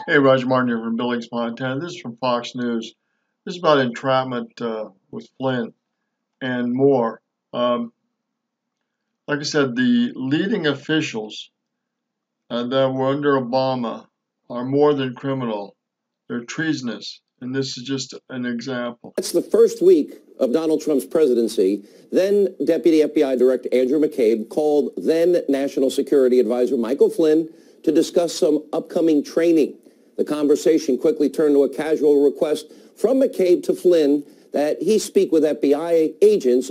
Hey, Roger Martin here from Billings, Montana. This is from Fox News. This is about entrapment with Flynn and more. Like I said, the leading officials that were under Obama are more than criminal. They're treasonous, and this is just an example. That's the first week of Donald Trump's presidency. Then Deputy FBI Director Andrew McCabe called then National Security Advisor Michael Flynn to discuss some upcoming training. The conversation quickly turned to a casual request from McCabe to Flynn that he speak with FBI agents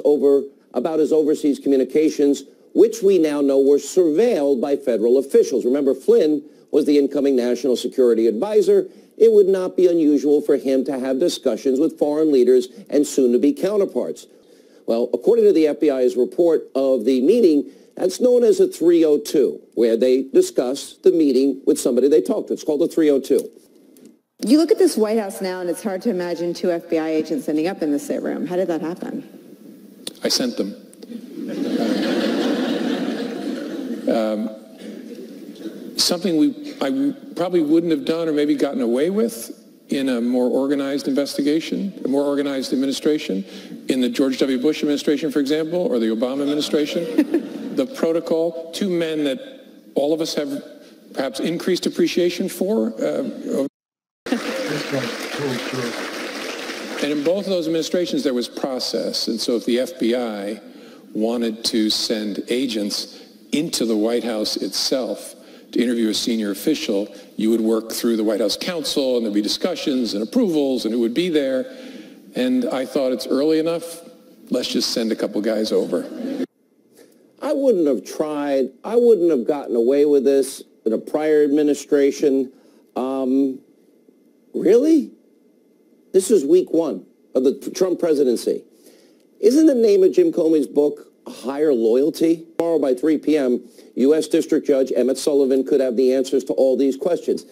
about his overseas communications, which we now know were surveilled by federal officials. Remember, Flynn was the incoming National Security Advisor. It would not be unusual for him to have discussions with foreign leaders and soon-to-be counterparts. Well, according to the FBI's report of the meeting, that's known as a 302, where they discuss the meeting with somebody they talked to. It's called a 302. You look at this White House now, and it's hard to imagine two FBI agents ending up in the same room. How did that happen? I sent them. Something I probably wouldn't have done or maybe gotten away with in a more organized investigation, a more organized administration, in the George W. Bush administration, for example, or the Obama administration. The protocol, two men that all of us have perhaps increased appreciation for. And in both of those administrations, there was process. And so if the FBI wanted to send agents into the White House itself to interview a senior official, you would work through the White House counsel, and there'd be discussions and approvals, and it would be there. And I thought it's early enough. Let's just send a couple guys over. I wouldn't have tried. I wouldn't have gotten away with this in a prior administration. Really? This is week one of the Trump presidency. Isn't the name of Jim Comey's book Higher Loyalty? Tomorrow by 3 p.m., U.S. District Judge Emmett Sullivan could have the answers to all these questions.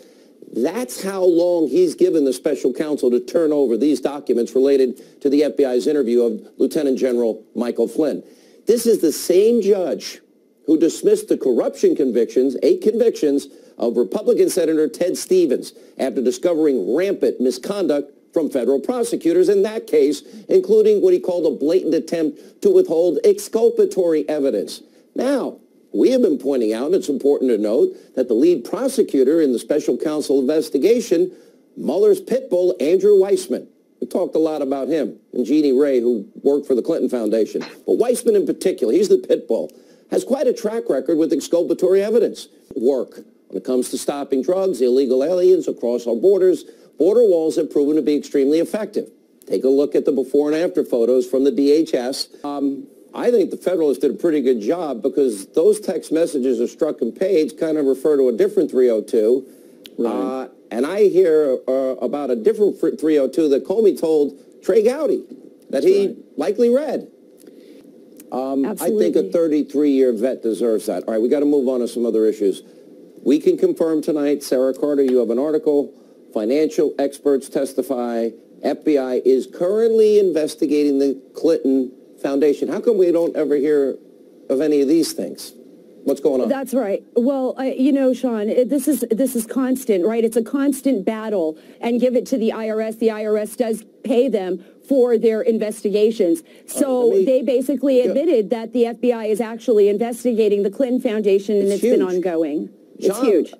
That's how long he's given the special counsel to turn over these documents related to the FBI's interview of Lieutenant General Michael Flynn. This is the same judge who dismissed the corruption convictions, 8 convictions, of Republican Senator Ted Stevens after discovering rampant misconduct from federal prosecutors in that case, including what he called a blatant attempt to withhold exculpatory evidence. Now, we have been pointing out, and it's important to note, that the lead prosecutor in the special counsel investigation, Mueller's pit bull, Andrew Weissman. We talked a lot about him and Jeannie Ray, who worked for the Clinton Foundation. But Weissman in particular, he's the pit bull, has quite a track record with exculpatory evidence work. When it comes to stopping drugs, illegal aliens across our borders, border walls have proven to be extremely effective. Take a look at the before and after photos from the DHS. I think the Federalists did a pretty good job because those text messages are struck in page kind of refer to a different 302. Right. And I hear about a different 302 that Comey told Trey Gowdy that he likely read. I think a 33-year vet deserves that. All right, we got to move on to some other issues. We can confirm tonight, Sarah Carter, you have an article. Financial experts testify. FBI is currently investigating the Clinton Foundation. How come we don't ever hear of any of these things? What's going on? That's right. Well, you know, Sean, this is constant, right? It's a constant battle. And give it to the IRS. The IRS does pay them for their investigations. So they basically admitted that the FBI is actually investigating the Clinton Foundation, and it's been ongoing. It's huge.